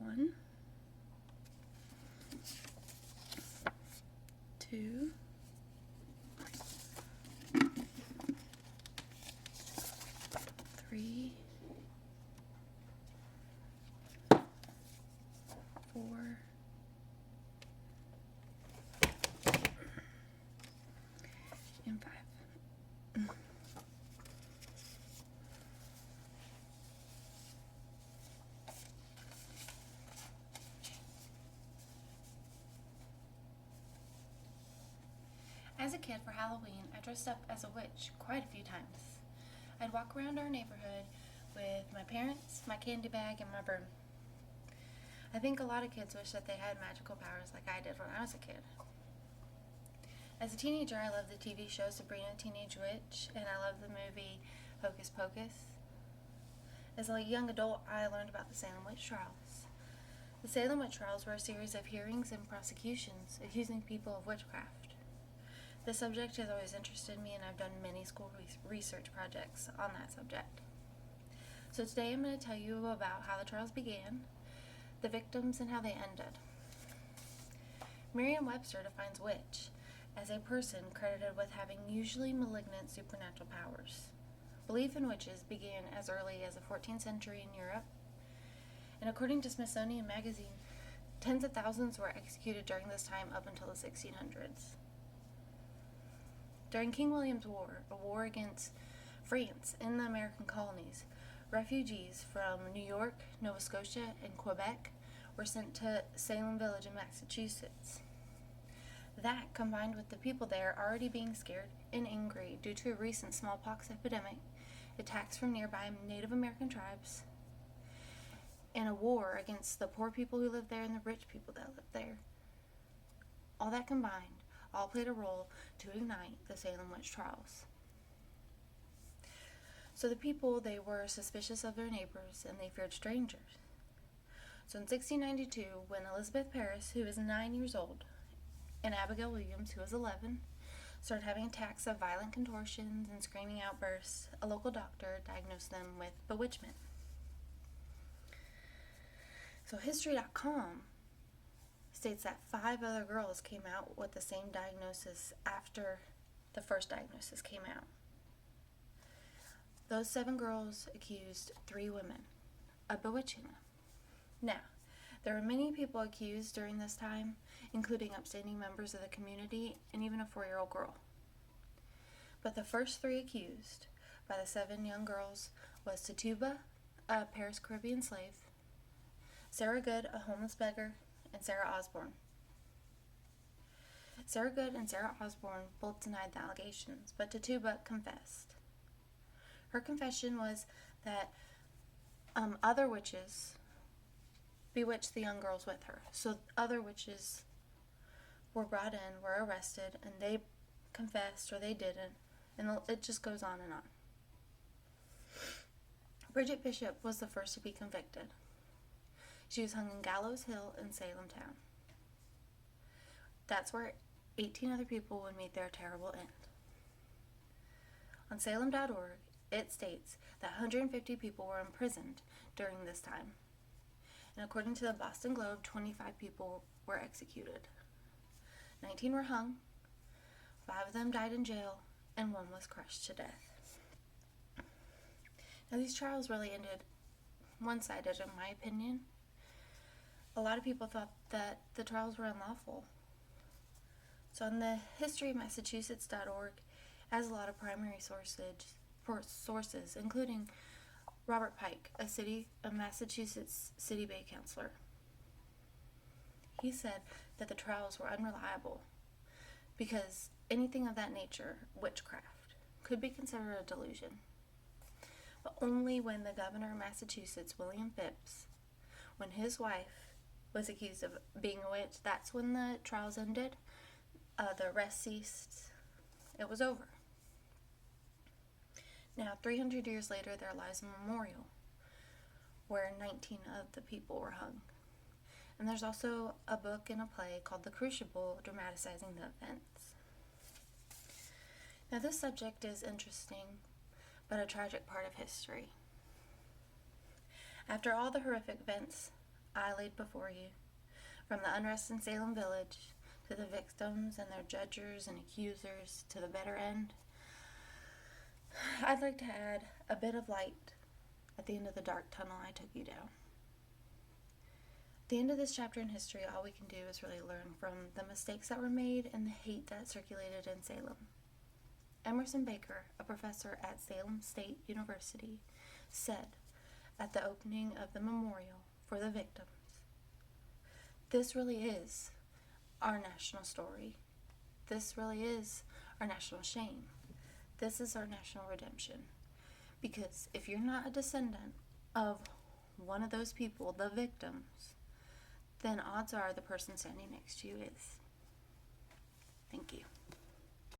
1, 2, 3, 4, and 5. As a kid for Halloween, I dressed up as a witch quite a few times. I'd walk around our neighborhood with my parents, my candy bag, and my broom. I think a lot of kids wish that they had magical powers like I did when I was a kid. As a teenager, I loved the TV show Sabrina the Teenage Witch, and I loved the movie Hocus Pocus. As a young adult, I learned about the Salem witch trials. The Salem witch trials were a series of hearings and prosecutions accusing people of witchcraft. This subject has always interested me, and I've done many school research projects on that subject. So today I'm going to tell you about how the trials began, the victims, and how they ended. Merriam-Webster defines witch as a person credited with having usually malignant supernatural powers. Belief in witches began as early as the 14th century in Europe, and according to Smithsonian Magazine, tens of thousands were executed during this time up until the 1600s. During King William's War, a war against France in the American colonies, refugees from New York, Nova Scotia, and Quebec were sent to Salem Village in Massachusetts. That, combined with the people there already being scared and angry due to a recent smallpox epidemic, attacks from nearby Native American tribes, and a war against the poor people who lived there and the rich people that lived there, all that combined all played a role to ignite the Salem witch trials. So the people, they were suspicious of their neighbors and they feared strangers. So in 1692, when Elizabeth Parris, who was 9 years old, and Abigail Williams, who was 11, started having attacks of violent contortions and screaming outbursts, a local doctor diagnosed them with bewitchment. So History.com states that 5 other girls came out with the same diagnosis after the first diagnosis came out. Those 7 girls accused 3 women of bewitching them. Now, there were many people accused during this time, including upstanding members of the community and even a 4-year-old girl. But the first 3 accused by the 7 young girls was Tituba, a Paris Caribbean slave, Sarah Good, a homeless beggar, and Sarah Osborne. Sarah Good and Sarah Osborne both denied the allegations, but Tituba confessed. Her confession was that other witches bewitched the young girls with her. So other witches were brought in, were arrested, and they confessed or they didn't, and it just goes on and on. Bridget Bishop was the first to be convicted. She was hung on Gallows Hill in Salem town. That's where 18 other people would meet their terrible end. On Salem.org, it states that 150 people were imprisoned during this time. And according to the Boston Globe, 25 people were executed. 19 were hung, 5 of them died in jail, and 1 was crushed to death. Now these trials really ended one-sided in my opinion. A lot of people thought that the trials were unlawful. So on the historyofmassachusetts.org has a lot of primary sources, including Robert Pike, a Massachusetts City Bay councilor. He said that the trials were unreliable because anything of that nature, witchcraft, could be considered a delusion. But only when the governor of Massachusetts, William Phips, when his wife was accused of being a witch, that's when the trials ended. The arrest ceased. It was over. Now, 300 years later, there lies a memorial where 19 of the people were hung. And there's also a book and a play called The Crucible, dramatizing the events. Now, this subject is interesting, but a tragic part of history. After all the horrific events I laid before you, from the unrest in Salem village to the victims and their judges and accusers to the better end, I'd like to add a bit of light at the end of the dark tunnel I took you down. At the end of this chapter in history, all we can do is really learn from the mistakes that were made and the hate that circulated in Salem. Emerson Baker, a professor at Salem State University, said at the opening of the memorial for the victims, "This really is our national story. This really is our national shame. This is our national redemption. Because if you're not a descendant of one of those people, the victims, then odds are the person standing next to you is." Thank you.